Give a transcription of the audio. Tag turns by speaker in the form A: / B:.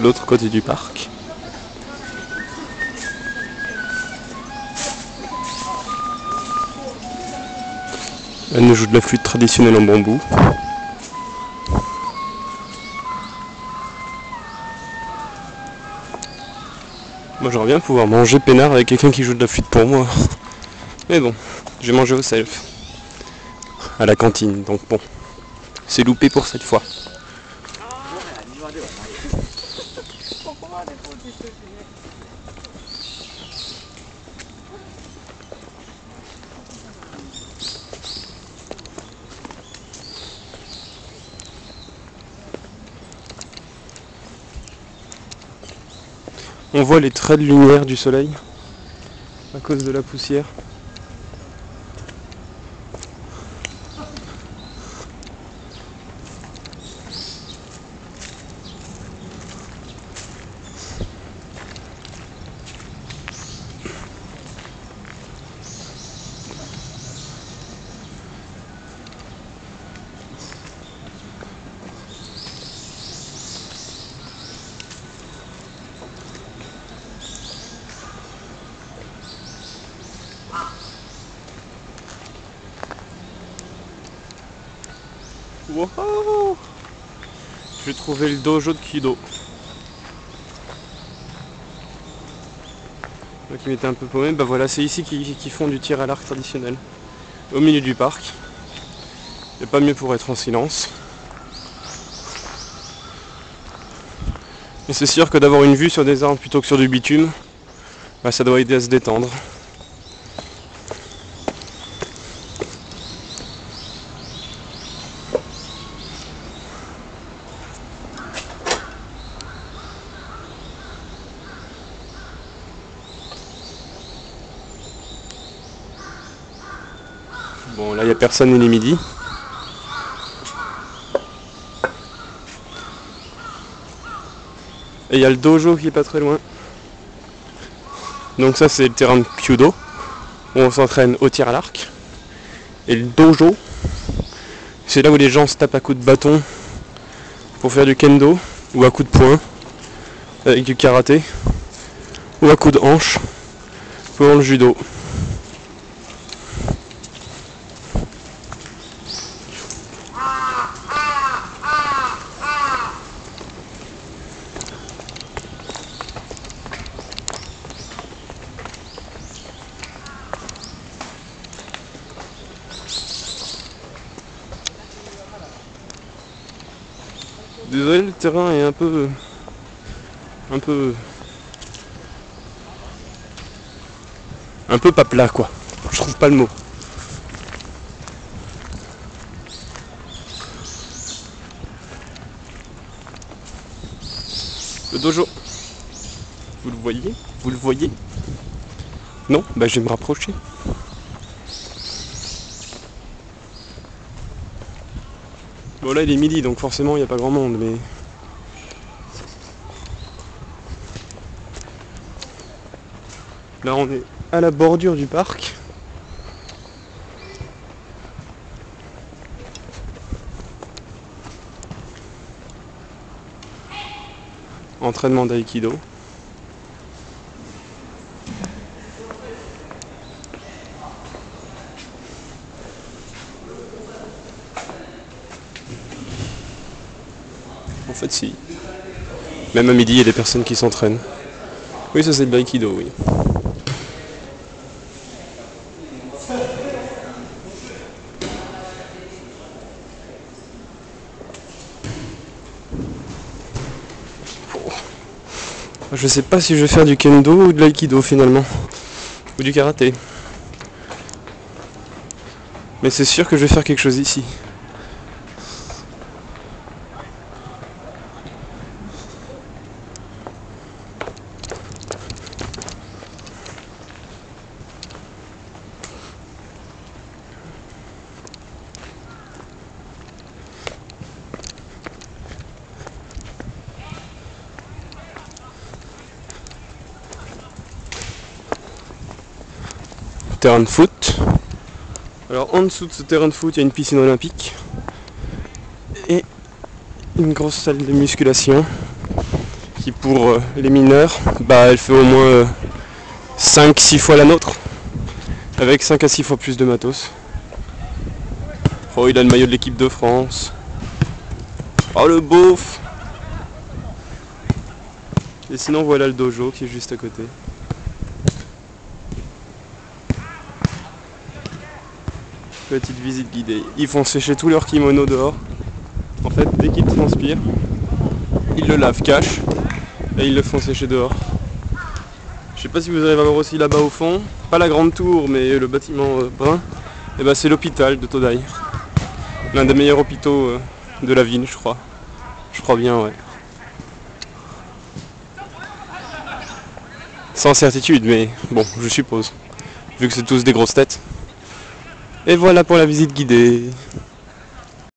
A: l'autre côté du parc. Elle nous joue de la flûte traditionnelle en bambou. Moi j'aimerais bien pouvoir manger peinard avec quelqu'un qui joue de la flûte pour moi. Mais bon, j'ai mangé au self. À la cantine, donc bon. C'est loupé pour cette fois. On voit les traits de lumière du soleil à cause de la poussière. Wow, j'ai trouvé le dojo de Kido. Donc il m'était un peu paumé. Bah voilà, c'est ici qu'ils font du tir à l'arc traditionnel. Au milieu du parc. Il n'y a pas mieux pour être en silence. Mais c'est sûr que d'avoir une vue sur des arbres plutôt que sur du bitume, bah ça doit aider à se détendre. Bon là il n'y a personne, il est midi. Et il y a le dojo qui est pas très loin. Donc ça c'est le terrain de Kyudo, où on s'entraîne au tir à l'arc. Et le dojo, c'est là où les gens se tapent à coups de bâton pour faire du kendo, ou à coups de poing, avec du karaté, ou à coups de hanche pour le judo. Désolé, le terrain est un peu pas plat quoi. Je trouve pas le mot. Le dojo. Vous le voyez? Vous le voyez? Non? Bah je vais me rapprocher. Bon là il est midi donc forcément il n'y a pas grand monde mais... Là on est à la bordure du parc. Entraînement d'aïkido. En fait si. Même à midi il y a des personnes qui s'entraînent. Oui ça c'est de l'aïkido, oui. Je sais pas si je vais faire du kendo ou de l'aïkido finalement. Ou du karaté. Mais c'est sûr que je vais faire quelque chose ici. Terrain de foot. Alors en dessous de ce terrain de foot, il y a une piscine olympique et une grosse salle de musculation qui pour les mineurs, bah elle fait au moins 5-6 fois la nôtre, avec 5 à 6 fois plus de matos. Oh, il a le maillot de l'équipe de France. Oh le beauf. Et sinon voilà le dojo qui est juste à côté. Petite visite guidée. Ils font sécher tous leurs kimonos dehors. En fait, dès qu'ils transpirent, ils le lavent cash et ils le font sécher dehors. Je sais pas si vous allez voir aussi là-bas au fond, pas la grande tour mais le bâtiment brun, et ben c'est l'hôpital de Todai. L'un des meilleurs hôpitaux de la ville, je crois. Je crois bien, ouais. Sans certitude, mais bon, je suppose. Vu que c'est tous des grosses têtes. Et voilà pour la visite guidée.